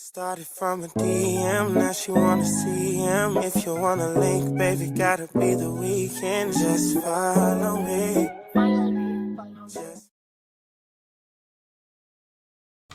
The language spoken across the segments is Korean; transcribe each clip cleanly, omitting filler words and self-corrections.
Started from a DM, now she wanna see him. If you wanna link, baby, gotta be the weekend. Just follow me.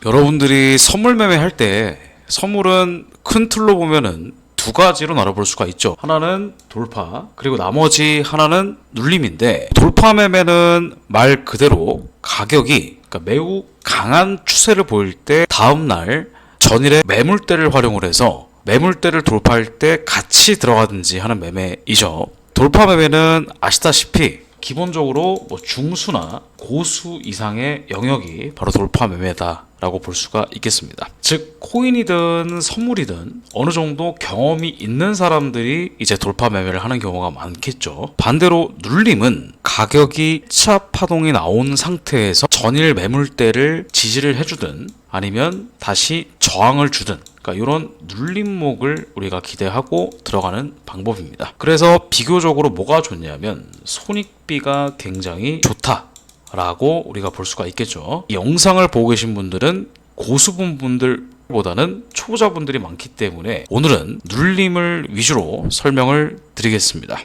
여러분들이 선물 매매할 때 선물은 큰 틀로 보면은 두 가지로 나눠볼 수가 있죠. 하나는 돌파, 그리고 나머지 하나는 눌림인데, 돌파 매매는 말 그대로 가격이 매우 강한 추세를 보일 때 다음날 전일의 매물대를 활용을 해서 매물대를 돌파할 때 같이 들어가든지 하는 매매이죠. 돌파 매매는 아시다시피 기본적으로 중수나 고수 이상의 영역이 바로 돌파 매매다 라고 볼 수가 있겠습니다. 즉 코인이든 선물이든 어느 정도 경험이 있는 사람들이 이제 돌파 매매를 하는 경우가 많겠죠. 반대로 눌림은 가격이 1차 파동이 나온 상태에서 전일 매물대를 지지를 해주든 아니면 다시 저항을 주든, 그러니까 이런 눌림목을 우리가 기대하고 들어가는 방법입니다. 그래서 비교적으로 뭐가 좋냐면 손익비가 굉장히 좋다 라고 우리가 볼 수가 있겠죠. 이 영상을 보고 계신 분들은 고수분들보다는 초보자분들이 많기 때문에 오늘은 눌림을 위주로 설명을 드리겠습니다.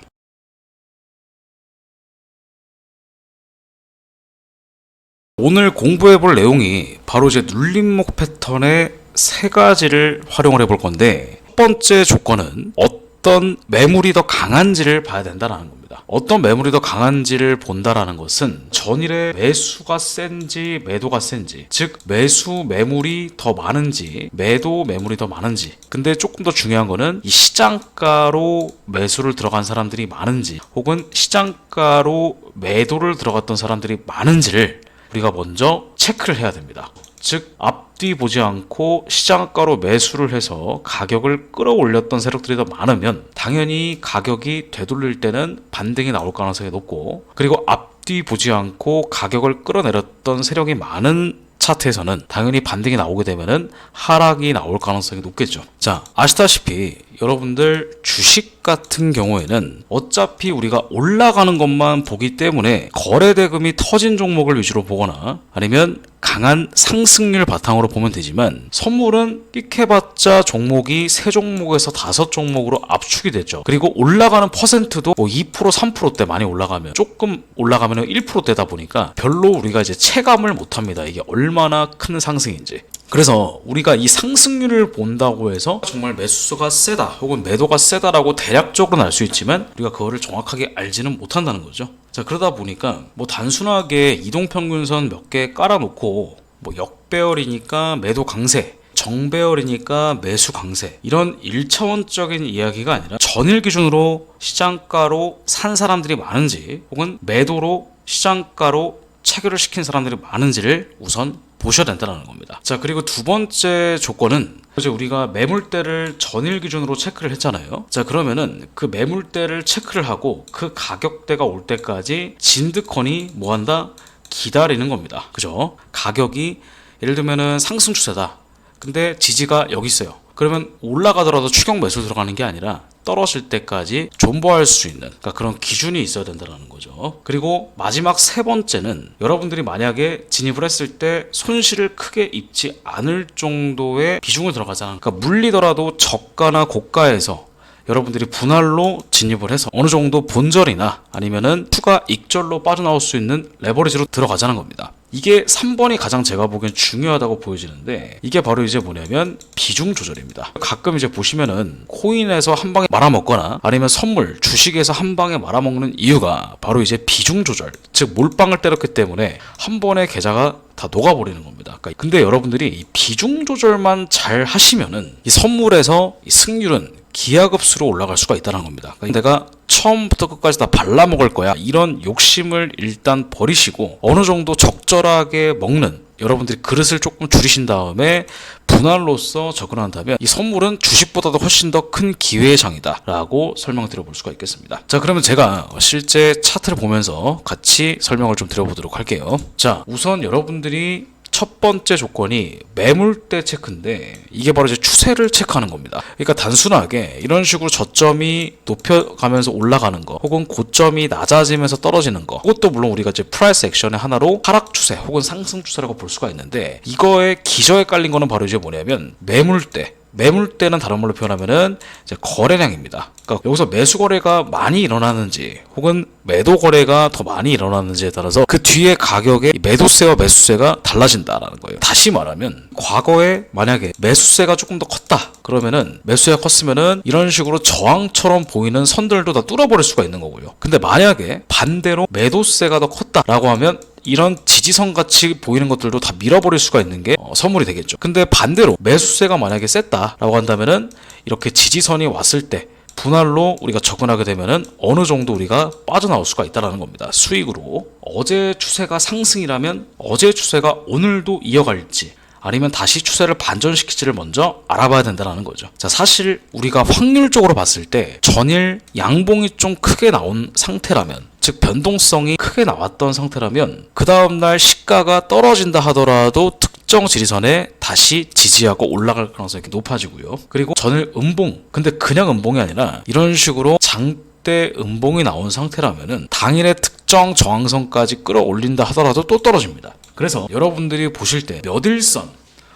오늘 공부해 볼 내용이 바로 이제 눌림목 패턴의 세 가지를 활용을 해볼 건데, 첫 번째 조건은 어떤 매물이 더 강한지를 봐야 된다는 겁니다. 어떤 매물이 더 강한지를 본다라는 것은 전일의 매수가 센지 매도가 센지, 즉 매수 매물이 더 많은지 매도 매물이 더 많은지, 근데 조금 더 중요한 거는 이 시장가로 매수를 들어간 사람들이 많은지 혹은 시장가로 매도를 들어갔던 사람들이 많은지를 우리가 먼저 체크를 해야 됩니다. 즉 앞뒤 보지 않고 시장가로 매수를 해서 가격을 끌어올렸던 세력들이 더 많으면 당연히 가격이 되돌릴 때는 반등이 나올 가능성이 높고, 그리고 앞뒤 보지 않고 가격을 끌어내렸던 세력이 많은 차트에서는 당연히 반등이 나오게 되면은 하락이 나올 가능성이 높겠죠. 자, 아시다시피 여러분들 주식 같은 경우에는 어차피 우리가 올라가는 것만 보기 때문에 거래대금이 터진 종목을 위주로 보거나 아니면 강한 상승률 바탕으로 보면 되지만, 선물은 끽해봤자 종목이 3종목에서 5종목으로 압축이 됐죠. 그리고 올라가는 퍼센트도 2%, 3%대 많이 올라가면, 조금 올라가면 1%대다 보니까 별로 우리가 이제 체감을 못합니다. 이게 얼마나 큰 상승인지. 그래서 우리가 이 상승률을 본다고 해서 정말 매수가 세다 혹은 매도가 세다라고 대략적으로는 알 수 있지만 우리가 그거를 정확하게 알지는 못한다는 거죠. 자, 그러다 보니까 단순하게 이동평균선 몇 개 깔아놓고 역배열이니까 매도 강세, 정배열이니까 매수 강세, 이런 1차원적인 이야기가 아니라 전일 기준으로 시장가로 산 사람들이 많은지 혹은 매도로 시장가로 체결을 시킨 사람들이 많은지를 우선 보셔야 된다는 겁니다. 자, 그리고 두 번째 조건은 이제 우리가 매물대를 전일 기준으로 체크를 했잖아요. 자, 그러면은 그 매물대를 체크를 하고 그 가격대가 올 때까지 진드컨이 뭐한다? 기다리는 겁니다. 그죠? 가격이 예를 들면은 상승 추세다. 근데 지지가 여기 있어요. 그러면 올라가더라도 추격 매수 들어가는 게 아니라 떨어질 때까지 존버할 수 있는, 그러니까 그런 기준이 있어야 된다는 거죠. 그리고 마지막 세 번째는 여러분들이 만약에 진입을 했을 때 손실을 크게 입지 않을 정도의 비중을 들어가잖아. 그러니까 물리더라도 저가나 고가에서 여러분들이 분할로 진입을 해서 어느 정도 본절이나 아니면은 추가 익절로 빠져나올 수 있는 레버리지로 들어가자는 겁니다. 이게 3번이 가장 제가 보기엔 중요하다고 보여지는데, 이게 바로 이제 뭐냐면 비중 조절입니다. 가끔 이제 보시면은 코인에서 한 방에 말아먹거나 아니면 선물, 주식에서 한 방에 말아먹는 이유가 바로 이제 비중 조절, 즉 몰빵을 때렸기 때문에 한 번에 계좌가 다 녹아버리는 겁니다. 근데 여러분들이 이 비중 조절만 잘 하시면은 이 선물에서 이 승률은 기하급수로 올라갈 수가 있다는 겁니다. 내가 처음부터 끝까지 다 발라먹을 거야, 이런 욕심을 일단 버리시고 어느 정도 적절하게 먹는, 여러분들이 그릇을 조금 줄이신 다음에 분할로서 접근한다면 이 선물은 주식보다도 훨씬 더 큰 기회의 장이다 라고 설명드려 볼 수가 있겠습니다. 자, 그러면 제가 실제 차트를 보면서 같이 설명을 좀 드려보도록 할게요. 자, 우선 여러분들이 첫 번째 조건이 매물대 체크인데 이게 바로 이제 추세를 체크하는 겁니다. 그러니까 단순하게 이런 식으로 저점이 높여가면서 올라가는 거 혹은 고점이 낮아지면서 떨어지는 거, 그것도 물론 우리가 이제 프라이스 액션의 하나로 하락 추세 혹은 상승 추세라고 볼 수가 있는데, 이거에 기저에 깔린 거는 바로 이제 뭐냐면 매물대는 다른 말로 표현하면은 이제 거래량입니다. 그러니까 여기서 매수 거래가 많이 일어나는지 혹은 매도 거래가 더 많이 일어나는지에 따라서 그 뒤에 가격의 매도세와 매수세가 달라진다라는 거예요. 다시 말하면 과거에 만약에 매수세가 조금 더 컸다 그러면은, 매수세가 컸으면은 이런 식으로 저항처럼 보이는 선들도 다 뚫어버릴 수가 있는 거고요. 근데 만약에 반대로 매도세가 더 컸다라고 하면 이런 지지선 같이 보이는 것들도 다 밀어버릴 수가 있는 게 선물이 되겠죠. 근데 반대로 매수세가 만약에 셌다라고 한다면은 이렇게 지지선이 왔을 때 분할로 우리가 접근하게 되면은 어느 정도 우리가 빠져나올 수가 있다는 겁니다. 수익으로. 어제 추세가 상승이라면 어제 추세가 오늘도 이어갈지 아니면 다시 추세를 반전시킬지를 먼저 알아봐야 된다는 거죠. 자, 사실 우리가 확률적으로 봤을 때 전일 양봉이 좀 크게 나온 상태라면, 즉 변동성이 크게 나왔던 상태라면 그 다음날 시가가 떨어진다 하더라도 특정 지지선에 다시 지지하고 올라갈 가능성이 높아지고요. 그리고 전일 음봉, 근데 그냥 음봉이 아니라 이런 식으로 장대 음봉이 나온 상태라면은 당일의 특정 저항선까지 끌어올린다 하더라도 또 떨어집니다. 그래서 여러분들이 보실 때 몇일선,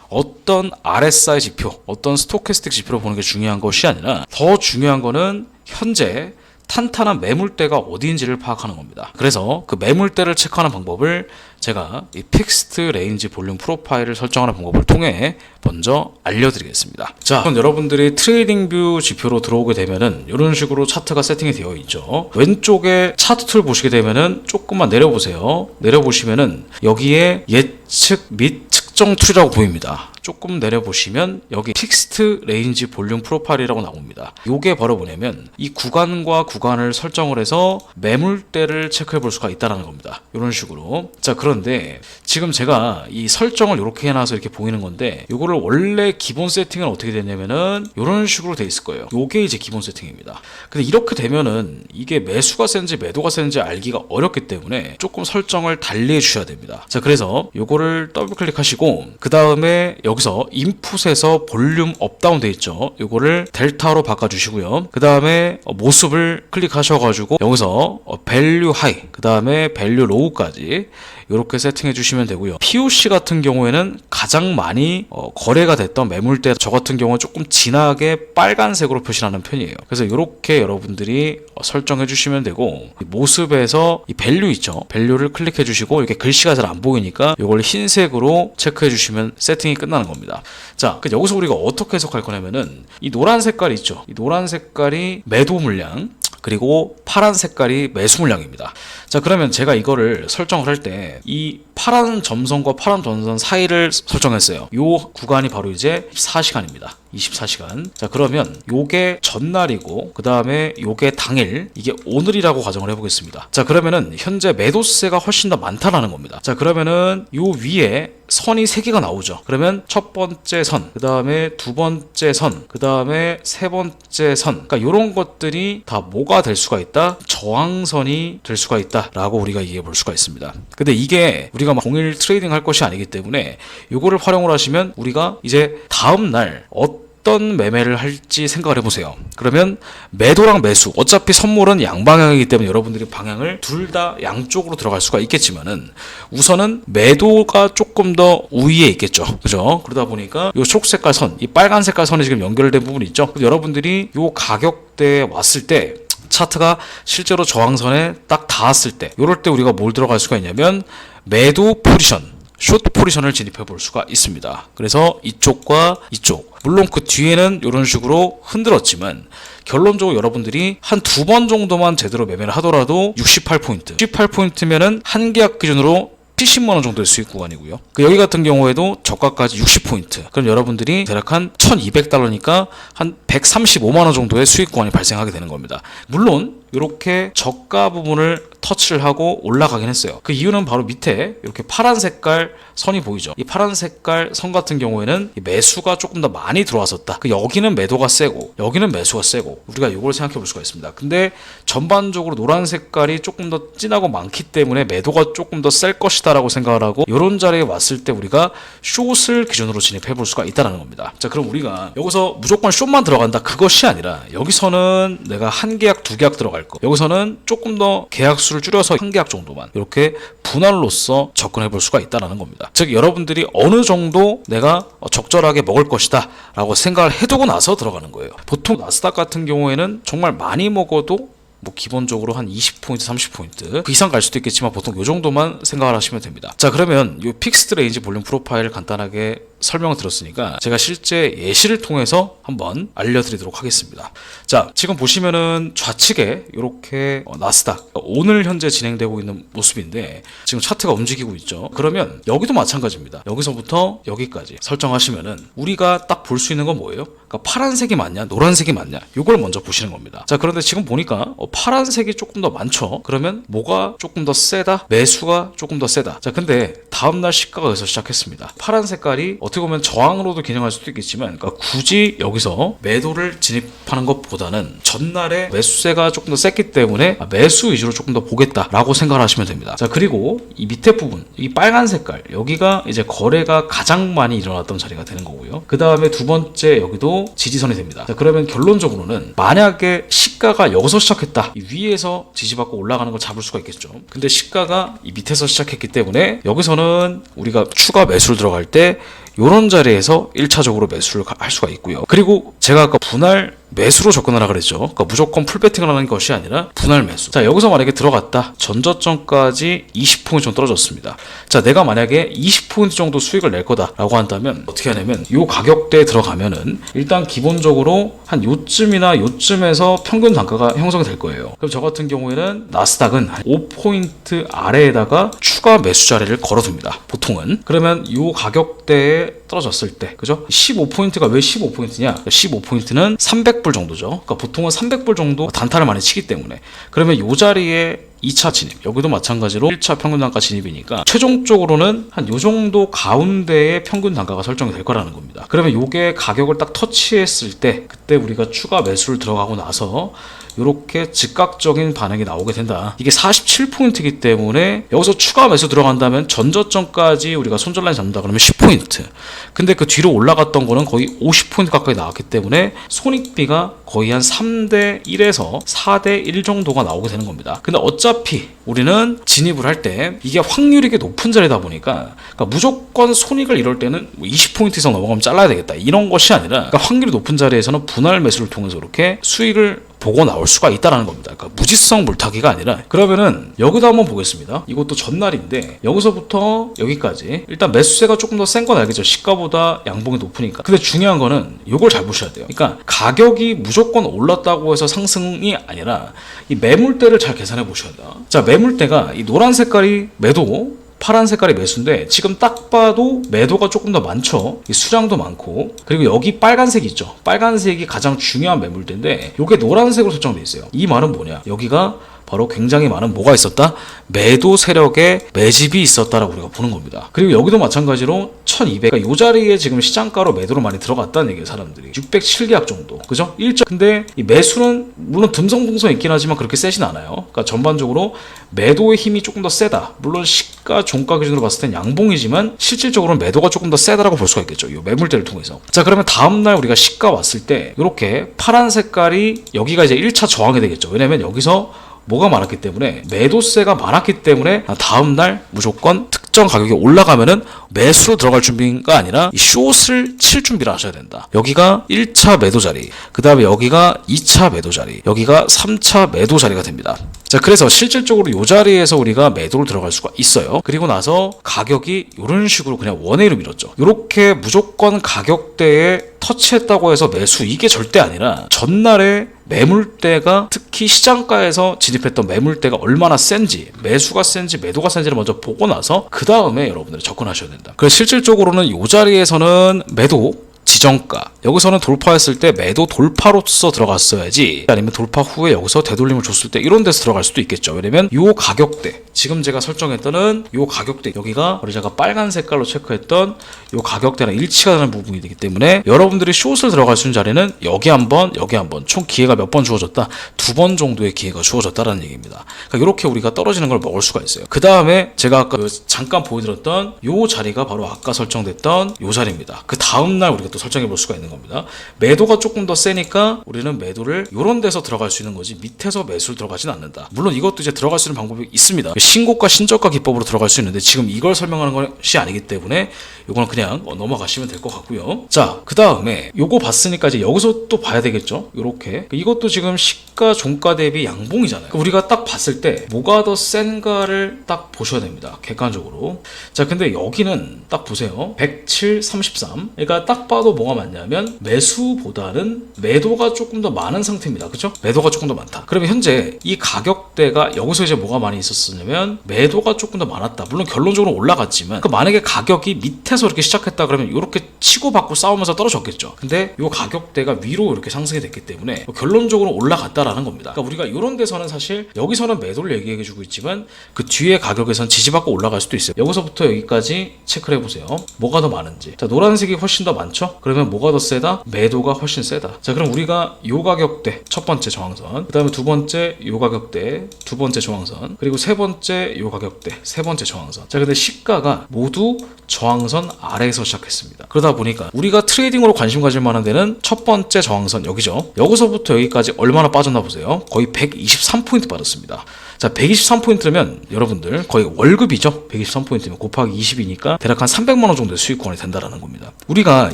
어떤 RSI 지표, 어떤 스토캐스틱 지표를 보는 게 중요한 것이 아니라 더 중요한 거는 현재 탄탄한 매물대가 어디인지를 파악하는 겁니다. 그래서 그 매물대를 체크하는 방법을 제가 이 픽스트 레인지 볼륨 프로파일을 설정하는 방법을 통해 먼저 알려드리겠습니다. 자, 그럼 여러분들이 트레이딩 뷰 지표로 들어오게 되면은 이런 식으로 차트가 세팅이 되어 있죠. 왼쪽에 차트 툴 보시게 되면은 조금만 내려보세요. 내려보시면은 여기에 예측 및 측정 툴이라고 보입니다. 조금 내려보시면 여기 픽스트 레인지 볼륨 프로파일이라고 나옵니다. 이게 바로 뭐냐면 이 구간과 구간을 설정을 해서 매물대를 체크해 볼 수가 있다는 겁니다. 이런 식으로. 자, 그런데 지금 제가 이 설정을 이렇게 해놔서 이렇게 보이는 건데, 이거를 원래 기본 세팅은 어떻게 되냐면은 이런 식으로 돼 있을 거예요. 이게 이제 기본 세팅입니다. 근데 이렇게 되면은 이게 매수가 센지 매도가 센지 알기가 어렵기 때문에 조금 설정을 달리 해주셔야 됩니다. 자, 그래서 이거를 더블 클릭하시고 그 다음에 여기서 인풋에서 볼륨 업다운 돼 있죠. 이거를 델타로 바꿔주시고요. 그 다음에 모습을 클릭하셔가지고 여기서 밸류 하이, 그 다음에 밸류 로우까지 이렇게 세팅해 주시면 되고요. POC 같은 경우에는 가장 많이 거래가 됐던 매물대, 저 같은 경우는 조금 진하게 빨간색으로 표시하는 편이에요. 그래서 이렇게 여러분들이 설정해 주시면 되고, 모습에서 이 밸류 있죠. 밸류를 클릭해 주시고 이렇게 글씨가 잘 안 보이니까 이걸 흰색으로 체크해 주시면 세팅이 끝나는 겁니다. 자, 여기서 우리가 어떻게 해석할 거냐면은 이 노란 색깔이 있죠. 이 노란 색깔이 매도 물량, 그리고 파란 색깔이 매수 물량입니다. 자, 그러면 제가 이거를 설정을 할 때 이 파란 점선과 파란 점선 사이를 설정했어요. 요 구간이 바로 이제 24시간입니다. 24시간. 자, 그러면 요게 전날이고 그 다음에 요게 당일, 이게 오늘이라고 가정을 해보겠습니다. 자, 그러면은 현재 매도세가 훨씬 더 많다라는 겁니다. 자, 그러면은 요 위에 선이 3개가 나오죠. 그러면 첫 번째 선, 그 다음에 두 번째 선, 그 다음에 세 번째 선, 그러니까 요런 것들이 다 뭐가 될 수가 있다? 저항선이 될 수가 있다라고 우리가 이해해 볼 수가 있습니다. 근데 이게 우리가 막 공일 트레이딩 할 것이 아니기 때문에 요거를 활용을 하시면 우리가 이제 다음날 어떤 매매를 할지 생각을 해보세요. 그러면 매도랑 매수, 어차피 선물은 양방향이기 때문에 여러분들이 방향을 둘 다 양쪽으로 들어갈 수가 있겠지만은 우선은 매도가 조금 더 우위에 있겠죠. 그죠? 그러다 보니까 이 초록색깔 선, 이 빨간 색깔 선이 지금 연결된 부분이 있죠. 여러분들이 이 가격대에 왔을 때 차트가 실제로 저항선에 딱 닿았을 때, 이럴 때 우리가 뭘 들어갈 수가 있냐면 매도 포지션, 숏 포지션을 진입해 볼 수가 있습니다. 그래서 이쪽과 이쪽, 물론 그 뒤에는 이런 식으로 흔들었지만 결론적으로 여러분들이 한 2번 정도만 제대로 매매를 하더라도 68포인트, 68포인트면은 한 계약 기준으로 70만원 정도의 수익 구간이고요. 여기 같은 경우에도 저가까지 60포인트. 그럼 여러분들이 대략 한 1200달러니까 한 135만 원 정도의 수익 구간이 발생하게 되는 겁니다. 물론 이렇게 저가 부분을 터치를 하고 올라가긴 했어요. 그 이유는 바로 밑에 이렇게 파란 색깔 선이 보이죠. 이 파란 색깔 선 같은 경우에는 매수가 조금 더 많이 들어왔었다. 여기는 매도가 세고 여기는 매수가 세고 우리가 이걸 생각해 볼 수가 있습니다. 근데 전반적으로 노란 색깔이 조금 더 진하고 많기 때문에 매도가 조금 더 셀 것이다 라고 생각을 하고 이런 자리에 왔을 때 우리가 숏을 기준으로 진입해 볼 수가 있다는 겁니다. 자, 그럼 우리가 여기서 무조건 숏만 들어간다 그것이 아니라 여기서는 내가 한 계약 두 계약 들어갈 거, 여기서는 조금 더 계약수를 줄여서 한 계약 정도만 이렇게 분할로서 접근해 볼 수가 있다는 겁니다. 즉 여러분들이 어느 정도 내가 적절하게 먹을 것이다 라고 생각을 해두고 나서 들어가는 거예요. 보통 나스닥 같은 경우에는 정말 많이 먹어도 기본적으로 한 20포인트, 30포인트 그 이상 갈 수도 있겠지만 보통 이 정도만 생각을 하시면 됩니다. 자, 그러면 이 픽스드 레인지 볼륨 프로파일을 간단하게 설명을 드렸으니까 제가 실제 예시를 통해서 한번 알려드리도록 하겠습니다. 자, 지금 보시면은 좌측에 이렇게 나스닥 오늘 현재 진행되고 있는 모습인데 지금 차트가 움직이고 있죠. 그러면 여기도 마찬가지입니다. 여기서부터 여기까지 설정하시면은 우리가 딱 볼 수 있는 건 뭐예요? 그러니까 파란색이 맞냐 노란색이 맞냐 이걸 먼저 보시는 겁니다. 자, 그런데 지금 보니까 파란색이 조금 더 많죠. 그러면 뭐가 조금 더 세다? 매수가 조금 더 세다. 자, 근데 다음날 시가가 여기서 시작했습니다. 파란 색깔이 어떻게 보면 저항으로도 기능할 수도 있겠지만 그러니까 굳이 여기서 매도를 진입하는 것보다는 전날에 매수세가 조금 더 셌기 때문에 매수 위주로 조금 더 보겠다라고 생각을 하시면 됩니다. 자, 그리고 이 밑에 부분 이 빨간 색깔 여기가 이제 거래가 가장 많이 일어났던 자리가 되는 거고요. 그 다음에 두 번째 여기도 지지선이 됩니다. 자, 그러면 결론적으로는 만약에 시가가 여기서 시작했다, 이 위에서 지지받고 올라가는 걸 잡을 수가 있겠죠. 근데 시가가 이 밑에서 시작했기 때문에 여기서는 우리가 추가 매수를 들어갈 때 이런 자리에서 1차적으로 매수를 할 수가 있고요. 그리고 제가 아까 분할 매수로 접근하라 그랬죠. 그러니까 무조건 풀배팅을 하는 것이 아니라 분할 매수. 자, 여기서 만약에 들어갔다. 전저점까지 20포인트 정도 떨어졌습니다. 자, 내가 만약에 20포인트 정도 수익을 낼 거다라고 한다면 어떻게 하냐면 이 가격대에 들어가면은 일단 기본적으로 한 요쯤이나 요쯤에서 평균 단가가 형성이 될 거예요. 그럼 저 같은 경우에는 나스닥은 5포인트 아래에다가 추가 매수 자리를 걸어둡니다. 보통은. 그러면 이 가격대에 떨어졌을 때, 그죠? 15포인트가 왜 15포인트냐? 15포인트는 300불 정도죠. 그러니까 보통은 300불 정도 단타를 많이 치기 때문에. 그러면 이 자리에 2차 진입, 여기도 마찬가지로 1차 평균 단가 진입이니까 최종적으로는 한 요 정도 가운데에 평균 단가가 설정이 될 거라는 겁니다. 그러면 요게 가격을 딱 터치했을 때 그때 우리가 추가 매수를 들어가고 나서 이렇게 즉각적인 반응이 나오게 된다. 이게 47포인트이기 때문에 여기서 추가 매수 들어간다면 전저점까지 우리가 손절라인 잡는다 그러면 10포인트. 근데 그 뒤로 올라갔던 거는 거의 50포인트 가까이 나왔기 때문에 손익비가 거의 한 3대 1에서 4대 1 정도가 나오게 되는 겁니다. 근데 어차피 우리는 진입을 할 때 이게 확률이 높은 자리다 보니까 그러니까 무조건 손익을 이럴 때는 20포인트 이상 넘어가면 잘라야 되겠다 이런 것이 아니라 그러니까 확률이 높은 자리에서는 분할 매수를 통해서 이렇게 수익을 보고 나올 수가 있다는 겁니다. 그러니까 무지성 물타기가 아니라. 그러면은 여기도 한번 보겠습니다. 이것도 전날인데 여기서부터 여기까지 일단 매수세가 조금 더 센 건 알겠죠. 시가보다 양봉이 높으니까. 근데 중요한 거는 이걸 잘 보셔야 돼요. 그러니까 가격이 무조건 올랐다고 해서 상승이 아니라 이 매물대를 잘 계산해 보셔야 돼요. 자, 매물대가 이 노란 색깔이 매도, 파란 색깔이 매수인데 지금 딱 봐도 매도가 조금 더 많죠. 이 수량도 많고. 그리고 여기 빨간색이 있죠. 빨간색이 가장 중요한 매물대인데 이게 노란색으로 설정되어 있어요. 이 말은 뭐냐? 여기가 바로 굉장히 많은 뭐가 있었다? 매도 세력의 매집이 있었다라고 우리가 보는 겁니다. 그리고 여기도 마찬가지로 1200, 그러니까 이 자리에 지금 시장가로 매도로 많이 들어갔다는 얘기예요, 사람들이. 607계약 정도. 그죠? 근데 이 매수는 물론 듬성듬성 있긴 하지만 그렇게 세진 않아요. 그러니까 전반적으로 매도의 힘이 조금 더 세다. 물론 시가 종가 기준으로 봤을 땐 양봉이지만 실질적으로는 매도가 조금 더 세다라고 볼 수가 있겠죠. 이 매물대를 통해서. 자, 그러면 다음날 우리가 시가 왔을 때 이렇게 파란 색깔이 여기가 이제 1차 저항이 되겠죠. 왜냐면 여기서 뭐가 많았기 때문에 매도세가 많았기 때문에 다음날 무조건 특정 가격이 올라가면은 매수로 들어갈 준비가 아니라 이 숏을 칠 준비를 하셔야 된다. 여기가 1차 매도 자리, 그 다음에 여기가 2차 매도 자리, 여기가 3차 매도 자리가 됩니다. 자, 그래서 실질적으로 이 자리에서 우리가 매도를 들어갈 수가 있어요. 그리고 나서 가격이 이런 식으로 그냥 원웨이로 밀었죠. 이렇게 무조건 가격대에 터치했다고 해서 매수, 이게 절대 아니라 전날에 매물대가 특히 시장가에서 진입했던 매물대가 얼마나 센지, 매수가 센지 매도가 센지를 먼저 보고 나서 그 다음에 여러분들이 접근하셔야 된다. 그래서 실질적으로는 이 자리에서는 매도, 지정가, 여기서는 돌파했을 때 매도 돌파로서 들어갔어야지, 아니면 돌파 후에 여기서 되돌림을 줬을 때 이런 데서 들어갈 수도 있겠죠. 왜냐면 요 가격대, 지금 제가 설정했던 요 가격대, 여기가 우리 제가 빨간 색깔로 체크했던 요 가격대랑 일치가 되는 부분이 되기 때문에 여러분들이 숏을 들어갈 수 있는 자리는 여기 한번, 여기 한번, 총 기회가 몇 번 주어졌다? 2번 정도의 기회가 주어졌다라는 얘기입니다. 그러니까 이렇게 우리가 떨어지는 걸 먹을 수가 있어요. 그 다음에 제가 아까 잠깐 보여드렸던 요 자리가 바로 아까 설정됐던 요 자리입니다. 그 다음날 우리가 또 설정해 볼 수가 있는 겁니다. 매도가 조금 더 세니까 우리는 매도를 요런 데서 들어갈 수 있는 거지 밑에서 매수를 들어가진 않는다. 물론 이것도 이제 들어갈 수 있는 방법이 있습니다. 신고가 신저가 기법으로 들어갈 수 있는데 지금 이걸 설명하는 것이 아니기 때문에 요거는 그냥 넘어가시면 될 것 같고요. 자, 그 다음에 요거 봤으니까 이제 여기서 또 봐야 되겠죠. 요렇게 이것도 지금 시가 종가 대비 양봉이잖아요. 우리가 딱 봤을 때 뭐가 더 센가를 딱 보셔야 됩니다. 객관적으로. 자, 근데 여기는 딱 보세요. 107, 33. 그러니까 딱 봐도 뭐가 많냐면 매수보다는 매도가 조금 더 많은 상태입니다. 그죠? 매도가 조금 더 많다. 그러면 현재 이 가격대가 여기서 이제 뭐가 많이 있었냐면 매도가 조금 더 많았다. 물론 결론적으로 올라갔지만 만약에 가격이 밑에서 이렇게 시작했다 그러면 이렇게 치고받고 싸우면서 떨어졌겠죠. 근데 이 가격대가 위로 이렇게 상승이 됐기 때문에 결론적으로 올라갔다라는 겁니다. 그러니까 우리가 이런 데서는 사실 여기서는 매도를 얘기해주고 있지만 그 뒤에 가격에서는 지지받고 올라갈 수도 있어요. 여기서부터 여기까지 체크를 해보세요. 뭐가 더 많은지. 자, 노란색이 훨씬 더 많죠? 그러면 뭐가 더 세다? 매도가 훨씬 세다. 자, 그럼 우리가 요 가격대 첫 번째 저항선, 그 다음에 두 번째 요 가격대 두 번째 저항선, 그리고 세 번째 요 가격대 세 번째 저항선. 자, 근데 시가가 모두 저항선 아래에서 시작했습니다. 그러다 보니까 우리가 트레이딩으로 관심 가질 만한 데는 첫 번째 저항선 여기죠. 여기서부터 여기까지 얼마나 빠졌나 보세요. 거의 123포인트 빠졌습니다. 자, 123포인트면 여러분들 거의 월급이죠. 123포인트면 곱하기 20이니까 대략 한 300만원 정도의 수익권이 된다라는 겁니다. 우리가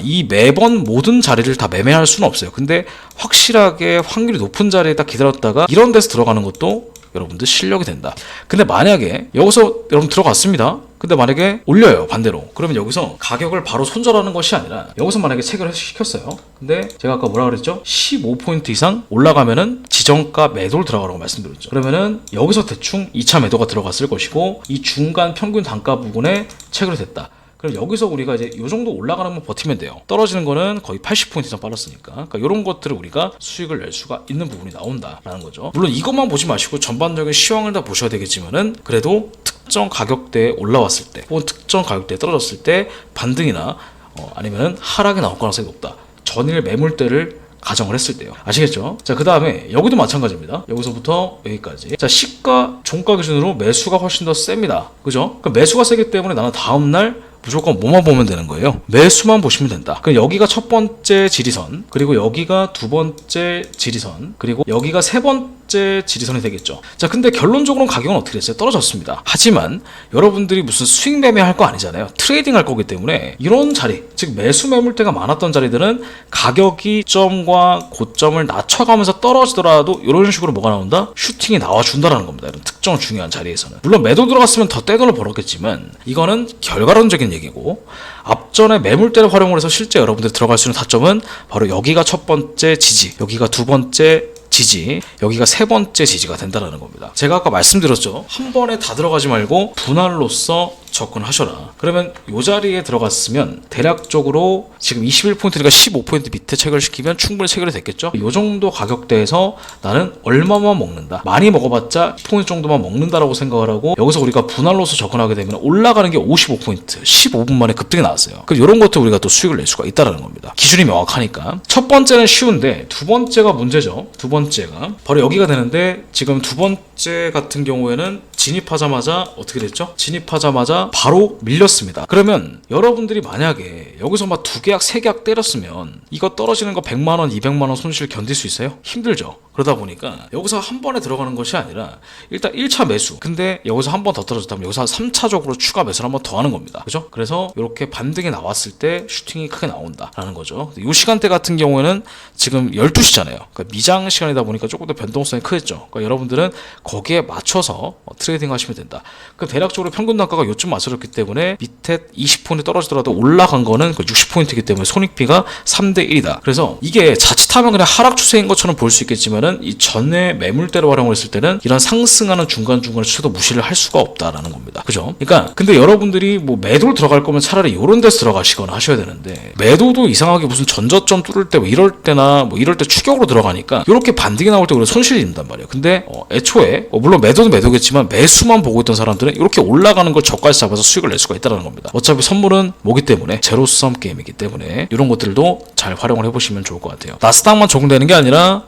이 매번 모든 자리를 다 매매할 수는 없어요. 근데 확실하게 확률이 높은 자리에 딱 기다렸다가 이런 데서 들어가는 것도 여러분들 실력이 된다. 근데 만약에 여기서 여러분 들어갔습니다. 근데 만약에 올려요, 반대로. 그러면 여기서 가격을 바로 손절하는 것이 아니라 여기서 만약에 체결을 시켰어요. 근데 제가 아까 뭐라 그랬죠? 15포인트 이상 올라가면은 지정가 매도를 들어가라고 말씀드렸죠. 그러면은 여기서 대충 2차 매도가 들어갔을 것이고 이 중간 평균 단가 부분에 체결이 됐다. 그럼 여기서 우리가 이제 이 정도 올라가는 건 버티면 돼요. 떨어지는 거는 거의 80포인트 이상 빠졌으니까. 그러니까 이런 것들을 우리가 수익을 낼 수가 있는 부분이 나온다라는 거죠. 물론 이것만 보지 마시고 전반적인 시황을 다 보셔야 되겠지만은 그래도 특정 가격대에 올라왔을 때 혹은 특정 가격대에 떨어졌을 때 반등이나 아니면은 하락이 나올 가능성이 높다. 전일 매물대를 가정을 했을 때요. 아시겠죠? 자, 그 다음에 여기도 마찬가지입니다. 여기서부터 여기까지. 자, 시가 종가 기준으로 매수가 훨씬 더 셉니다. 그죠? 그럼 매수가 세기 때문에 나는 다음날 무조건 뭐만 보면 되는 거예요? 매수만 보시면 된다. 그럼 여기가 첫 번째 지리선, 그리고 여기가 두 번째 지리선, 그리고 여기가 세 번째 지리선이 되겠죠. 자, 근데 결론적으로는 가격은 어떻게 됐어요? 떨어졌습니다. 하지만 여러분들이 무슨 수익 매매할 거 아니잖아요. 트레이딩 할 거기 때문에 이런 자리, 즉 매수 매물대가 많았던 자리들은 가격이 점과 고점을 낮춰가면서 떨어지더라도 이런 식으로 뭐가 나온다? 슈팅이 나와준다라는 겁니다. 이런 특정 중요한 자리에서는. 물론 매도 들어갔으면 더 떼돈을 벌었겠지만 이거는 결과론적인 얘기고, 앞전에 매물대를 활용을 해서 실제 여러분들이 들어갈 수 있는 타점은 바로 여기가 첫 번째 지지, 여기가 두 번째 지지, 여기가 세 번째 지지가 된다는 겁니다. 제가 아까 말씀드렸죠. 한 번에 다 들어가지 말고 분할로서 접근하셔라. 그러면 이 자리에 들어갔으면 대략적으로 지금 21포인트니까 15포인트 밑에 체결시키면 충분히 체결이 됐겠죠. 이 정도 가격대에서 나는 얼마만 먹는다, 많이 먹어봤자 10포인트 정도만 먹는다라고 생각을 하고 여기서 우리가 분할로서 접근하게 되면 올라가는 게 55포인트 15분 만에 급등이 나왔어요. 그럼 이런 것도 우리가 또 수익을 낼 수가 있다는 겁니다. 기준이 명확하니까. 첫 번째는 쉬운데 두 번째가 문제죠. 두 번째가 바로 여기가 되는데 지금 두 번째 같은 경우에는 진입하자마자 어떻게 됐죠? 진입하자마자 바로 밀렸습니다. 그러면 여러분들이 만약에 여기서 막 두 계약, 세 계약 때렸으면 이거 떨어지는 거 100만원, 200만원 손실 견딜 수 있어요? 힘들죠. 그러다 보니까 여기서 한 번에 들어가는 것이 아니라 일단 1차 매수, 근데 여기서 한 번 더 떨어졌다면 여기서 3차적으로 추가 매수를 한 번 더 하는 겁니다. 그죠? 그래서 이렇게 반등이 나왔을 때 슈팅이 크게 나온다라는 거죠. 이 시간대 같은 경우에는 지금 12시잖아요. 그러니까 미장 시간이다 보니까 조금 더 변동성이 크겠죠. 그러니까 여러분들은 거기에 맞춰서 트레이딩 트레이딩 하시면 된다. 그럼 대략적으로 평균 단가가 요쯤 맞춰졌기 때문에 밑에 20포인트 떨어지더라도 올라간 거는 그 60포인트이기 때문에 손익비가 3대 1이다. 그래서 이게 자칫하면 그냥 하락 추세인 것처럼 보일 수 있겠지만은 이 전에 매물대를 활용을 했을 때는 이런 상승하는 중간중간에 추세도 무시를 할 수가 없다라는 겁니다. 그죠? 그러니까 근데 여러분들이 뭐 매도를 들어갈 거면 차라리 이런 데서 들어가시거나 하셔야 되는데, 매도도 이상하게 무슨 전저점 뚫을 때 뭐 이럴 때나 뭐 이럴 때 추격으로 들어가니까 이렇게 반등이 나올 때 우리가 손실이 입는단 말이에요. 근데 애초에 물론 매도도 매도겠지만 매수만 보고 있던 사람들은 이렇게 올라가는 걸 저까지 잡아서 수익을 낼 수가 있다는 겁니다. 어차피 선물은 뭐기 때문에 제로섬 게임이기 때문에 이런 것들도 잘 활용을 해보시면 좋을 것 같아요. 나스닥만 적용되는 게 아니라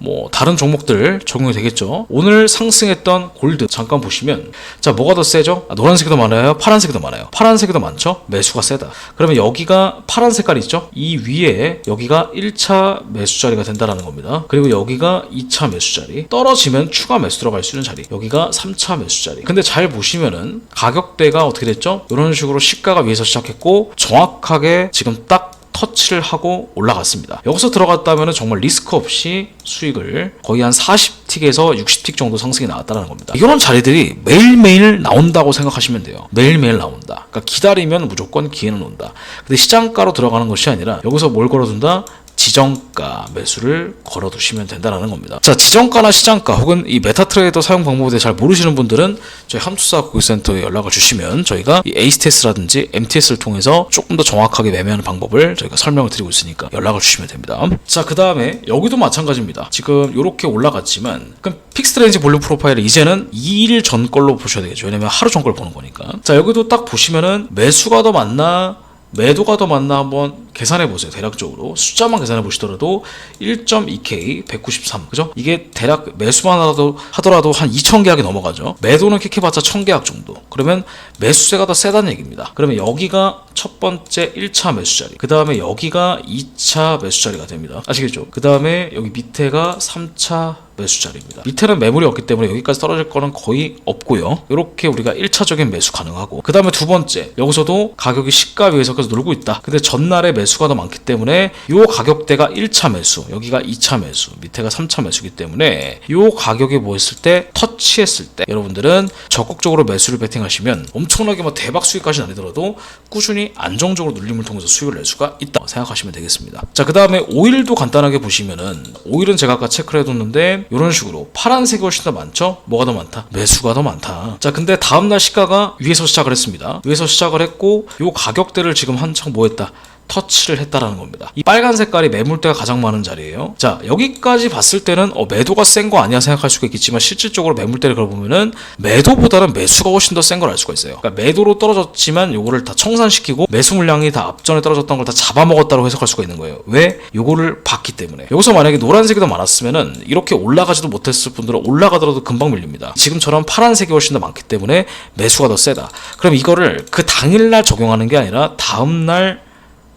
뭐 다른 종목들 적용이 되겠죠. 오늘 상승했던 골드 잠깐 보시면, 자 뭐가 더 세죠? 노란색이 더 많아요? 파란색이 더 많아요? 파란색이 더 많죠? 매수가 세다. 그러면 여기가 파란 색깔이 있죠? 이 위에 여기가 1차 매수 자리가 된다는 겁니다. 그리고 여기가 2차 매수 자리, 떨어지면 추가 매수 들어갈 수 있는 자리, 여기가 3차 매수 자리. 근데 잘 보시면은 가격대가 어떻게 됐죠? 이런 식으로 시가가 위에서 시작했고 정확하게 지금 딱 터치를 하고 올라갔습니다. 여기서 들어갔다면 정말 리스크 없이 수익을 거의 한 40틱에서 60틱 정도 상승이 나왔다는 겁니다. 이런 자리들이 매일매일 나온다고 생각하시면 돼요. 매일매일 나온다. 그러니까 기다리면 무조건 기회는 온다. 근데 시장가로 들어가는 것이 아니라 여기서 뭘 걸어둔다? 지정가 매수를 걸어두시면 된다는 겁니다. 자, 지정가나 시장가 혹은 이 메타트레이더 사용 방법에 대해 잘 모르시는 분들은 저희 함투자 고객센터에 연락을 주시면 저희가 이 ACTS라든지 MTS를 통해서 조금 더 정확하게 매매하는 방법을 저희가 설명을 드리고 있으니까 연락을 주시면 됩니다. 자, 그 다음에 여기도 마찬가지입니다. 지금 이렇게 올라갔지만 그럼 픽스드 레인지 볼륨 프로파일을 이제는 2일 전 걸로 보셔야 되겠죠. 왜냐면 하루 전 걸 보는 거니까. 자, 여기도 딱 보시면은 매수가 더 많나 매도가 더 많나 한번 계산해 보세요. 대략적으로 숫자만 계산해 보시더라도 1.2K 193, 그죠? 이게 대략 매수만 하더라도 한 2,000계약이 넘어가죠. 매도는 킥해봤자 1,000계약 정도. 그러면 매수세가 더 세다는 얘기입니다. 그러면 여기가 첫 번째 1차 매수 자리, 그 다음에 여기가 2차 매수 자리가 됩니다. 아시겠죠? 그 다음에 여기 밑에가 3차 매수 자리입니다. 밑에는 매물이 없기 때문에 여기까지 떨어질 거는 거의 없고요. 이렇게 우리가 1차적인 매수 가능하고, 그 다음에 두 번째, 여기서도 가격이 시가 위에서 계속 놀고 있다. 근데 전날에 매수가 더 많기 때문에 이 가격대가 1차 매수, 여기가 2차 매수, 밑에가 3차 매수이기 때문에 이 가격에 뭐 했을 때, 터치했을 때 여러분들은 적극적으로 매수를 베팅하시면 엄청나게 뭐 대박 수익까지는 아니더라도 꾸준히 안정적으로 눌림을 통해서 수익을 낼 수가 있다 생각하시면 되겠습니다. 자, 그 다음에 오일도 간단하게 보시면은, 오일은 제가 아까 체크를 해뒀는데 이런 식으로 파란색이 훨씬 더 많죠? 뭐가 더 많다? 매수가 더 많다. 자, 근데 다음날 시가가 위에서 시작을 했습니다. 위에서 시작을 했고 이 가격대를 지금 한창 뭐 했다? 터치를 했다라는 겁니다. 이 빨간 색깔이 매물대가 가장 많은 자리예요. 자, 여기까지 봤을 때는 매도가 센 거 아니야 생각할 수가 있겠지만 실질적으로 매물대를 걸어보면은 매도보다는 매수가 훨씬 더 센 걸 알 수가 있어요. 그러니까 매도로 떨어졌지만 요거를 다 청산시키고 매수 물량이 다 앞전에 떨어졌던 걸 다 잡아먹었다고 해석할 수가 있는 거예요. 왜? 요거를 봤기 때문에. 여기서 만약에 노란색이 더 많았으면은 이렇게 올라가지도 못했을 분들은 올라가더라도 금방 밀립니다. 지금처럼 파란색이 훨씬 더 많기 때문에 매수가 더 세다. 그럼 이거를 그 당일날 적용하는 게 아니라 다음날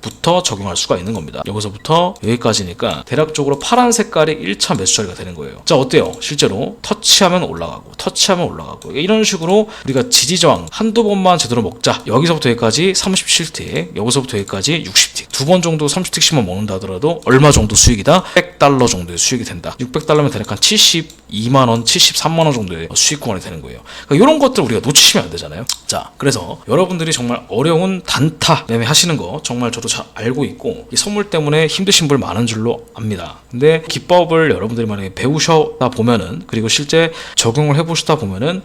부터 적용할 수가 있는 겁니다. 여기서부터 여기까지니까 대략적으로 파란 색깔이 1차 매수 자리가 되는 거예요. 자, 어때요? 실제로 터치하면 올라가고 터치하면 올라가고 이런 식으로 우리가 지지저항 한두 번만 제대로 먹자. 여기서부터 여기까지 37틱, 여기서부터 여기까지 60틱, 두 번 정도 30틱씩만 먹는다 하더라도 얼마 정도 수익이다? 100달러 정도의 수익이 된다. 600달러면 대략 한 72만원, 73만원 정도의 수익 구간이 되는 거예요. 그러니까 이런 것들 우리가 놓치시면 안 되잖아요. 자, 그래서 여러분들이 정말 어려운 단타 매매 하시는 거 정말 저도 잘 알고 있고 이 선물 때문에 힘드신 분 많은 줄로 압니다. 근데 기법을 여러분들이 만약에 배우셔다 보면은, 그리고 실제 적용을 해보시다 보면은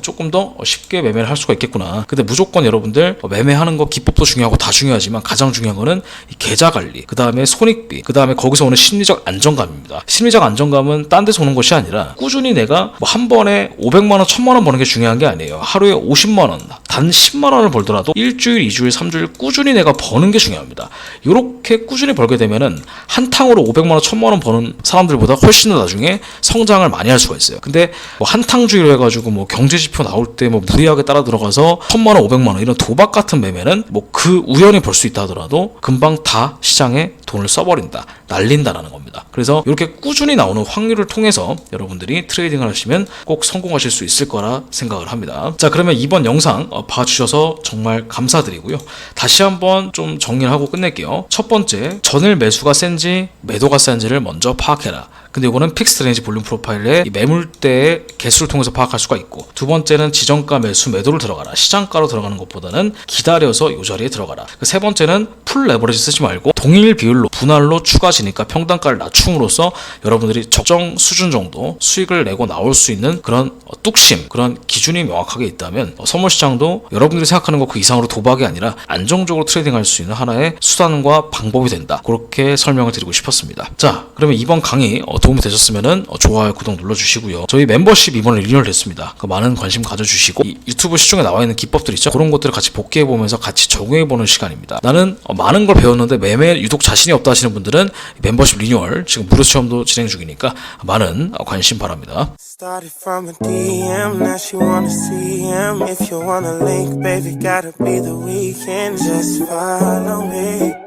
조금 더 쉽게 매매를 할 수가 있겠구나. 근데 무조건 여러분들 매매하는 거 기법도 중요하고 다 중요하지만 가장 중요한 거는 이 계좌 관리, 그 다음에 손익비, 그 다음에 거기서 오는 심리적 안정감입니다. 심리적 안정감은 딴 데서 오는 것이 아니라 꾸준히 내가 뭐 한 번에 500만원, 1000만원 버는 게 중요한 게 아니에요. 하루에 50만원, 단 10만원을 벌더라도 일주일, 2주일, 3주일 꾸준히 내가 버는 게 중요합니다. 이렇게 꾸준히 벌게 되면은 한탕으로 500만원, 1000만원 버는 사람들보다 훨씬 더 나중에 성장을 많이 할 수가 있어요. 근데 뭐 한탕주의로 해가지고 뭐 경제지표 나올 때 뭐 무리하게 따라 들어가서 1000만원, 500만원 이런 도박 같은 매매는 뭐 그 우연히 벌 수 있다 하더라도 금방 다 시장에 돈을 써버린다, 날린다라는 겁니다. 그래서 이렇게 꾸준히 나오는 확률을 통해서 여러분들이 트레이딩을 하시면 꼭 성공하실 수 있을 거라 생각을 합니다. 자, 그러면 이번 영상 봐주셔서 정말 감사드리고요. 다시 한번 좀 정리를 하고 끝낼게요. 첫 번째, 전일 매수가 센지 매도가 센지를 먼저 파악해라. 근데 이거는 픽스드 레인지 볼륨 프로파일의 이 매물대의 개수를 통해서 파악할 수가 있고, 두 번째는 지정가 매수 매도를 들어가라. 시장가로 들어가는 것보다는 기다려서 이 자리에 들어가라. 세 번째는 풀 레버리지 쓰지 말고 동일 비율로 분할로 추가 진입가 평단가를 낮춤으로써 여러분들이 적정 수준 정도 수익을 내고 나올 수 있는 그런 뚝심, 그런 기준이 명확하게 있다면 선물 시장도 여러분들이 생각하는 것 그 이상으로 도박이 아니라 안정적으로 트레이딩할 수 있는 하나의 수단과 방법이 된다. 그렇게 설명을 드리고 싶었습니다. 자, 그러면 이번 강의 도움이 되셨으면 좋아요, 구독 눌러주시고요. 저희 멤버십 이번에 리뉴얼 됐습니다. 많은 관심 가져주시고 이 유튜브 시중에 나와 있는 기법들 있죠? 그런 것들을 같이 복귀해보면서 같이 적용해보는 시간입니다. 나는 많은 걸 배웠는데 매매 유독 자신이 없다 하시는 분들은 멤버십 리뉴얼 지금 무료 체험도 진행 중이니까 많은 관심 바랍니다. Started from a DM, now she wanna see him. If you wanna link, baby, gotta be the weekend. Just follow me.